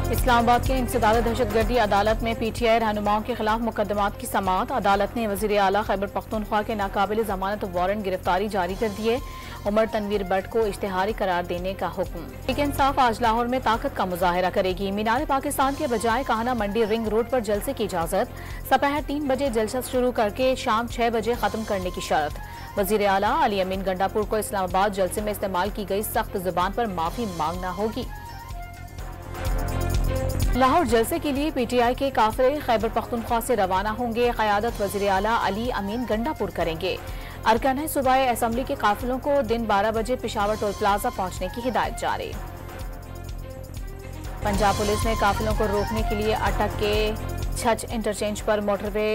इस्लामाबाद के इंसदाद दहशतगर्दी अदालत में पीटीआई रहनुमाओं के खिलाफ मुकदमात की समाअत। अदालत ने वजीर आला खैबर पख्तूनख्वा के नाकाबिल जमानत वारंट गिरफ्तारी जारी कर दिए। उमर तनवीर भट्ट को इश्तिहारी करार देने का हुक्म। तहरीक इंसाफ आज लाहौर में ताकत का मुजाहरा करेगी। मीनार पाकिस्तान के बजाय काहना मंडी रिंग रोड पर जलसे की इजाजत। दोपहर 3 बजे जलसा शुरू करके शाम 6 बजे खत्म करने की शर्त। वजीर आला अली अमीन गंडापुर को इस्लामाबाद जलसे में इस्तेमाल की गई सख्त जुबान पर माफी मांगना होगी। लाहौर जलसे के लिए पीटीआई के काफिले खैबर पख्तूनख्वा से रवाना होंगे। क़यादत वज़ीर आला अली अमीन गंडापुर करेंगे। अरकान सूबाई असम्बली के काफिलों को दिन 12 बजे पेशावर टोल प्लाजा पहुंचने की हिदायत जारी। पंजाब पुलिस ने काफिलों को रोकने के लिए अटक के छछ इंटरचेंज पर मोटरवे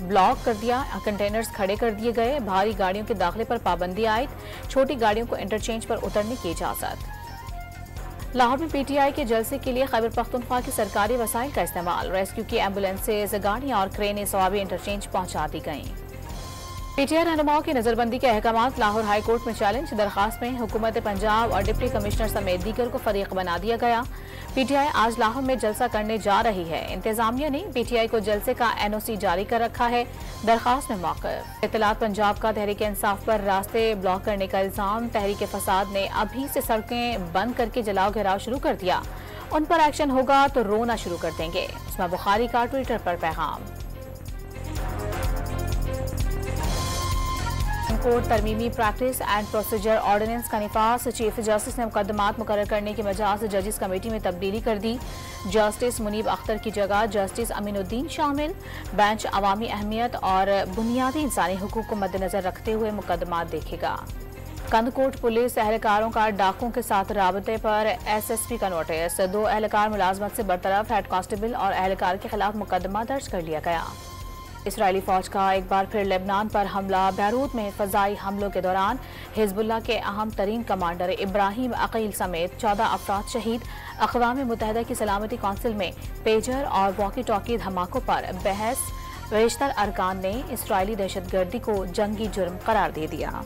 ब्लॉक कर दिया। कंटेनर्स खड़े कर दिए गए। भारी गाड़ियों के दाखिले पर पाबंदी आयद। छोटी गाड़ियों को इंटरचेंज पर उतरने की इजाजत। लाहौर में पीटीआई के जलसे के लिए खैबर पख्तूनख्वा की सरकारी वसाइल का इस्तेमाल। रेस्क्यू की एम्बुलेंसेज, गाड़ियां और क्रेनें सवाबी इंटरचेंज पहुंचा दी गईं। पीटीआई रहनुमाओं की नजरबंदी के अहकामात। लाहौर हाई कोर्ट में चैलेंज। दरखास्त में हुकूमत पंजाब और डिप्टी कमिश्नर समेत दीगर को फरीक बना दिया गया। पीटीआई आज लाहौर में जलसा करने जा रही है। इंतजामिया ने पीटीआई को जलसे का एनओसी जारी कर रखा है। दरखास्त में मौक़िफ़। इत्तलात पंजाब का तहरीक इंसाफ पर रास्ते ब्लॉक करने का इल्जाम। तहरीक फसाद ने अभी से सड़कें बंद करके जलाओ घेराव शुरू कर दिया। उन पर एक्शन होगा तो रोना शुरू कर देंगे। उस्मा बुखारी का ट्विटर पर पैगाम। कोर्ट तरमीमी प्रैक्टिस एंड प्रोसीजर ऑर्डिनेंस का निफाज। चीफ जस्टिस ने मुकदमात मुकर्रर करने की वजह से जजिस कमेटी में तब्दीली कर दी। जस्टिस मुनीब अख्तर की जगह जस्टिस अमीनुद्दीन शामिल। बेंच अवामी अहमियत और बुनियादी इंसानी हुकूक को मद्देनजर रखते हुए मुकदमात देखेगा। कंदकोट पुलिस एहलकारों का डाकुओं के साथ राबते पर एसएसपी का नोटिस। 2 एहलकार मुलाजमत से बरतरफ। हेड कांस्टेबल और एहलकार के खिलाफ मुकदमा दर्ज कर लिया गया। इसराइली फौज का एक बार फिर लेबनान पर हमला। बैरूत में फजाई हमलों के दौरान हिजबुल्लाह के अहम तरीन कमांडर इब्राहिम अकील समेत 14 अफराद शहीद। अक़वाम मुत्तहिदा की सलामती कौंसिल में पेजर और वॉकी टॉकी धमाकों पर बहस। बेशतर अरकान ने इसराइली दहशतगर्दी को जंगी जुर्म करार दे दिया।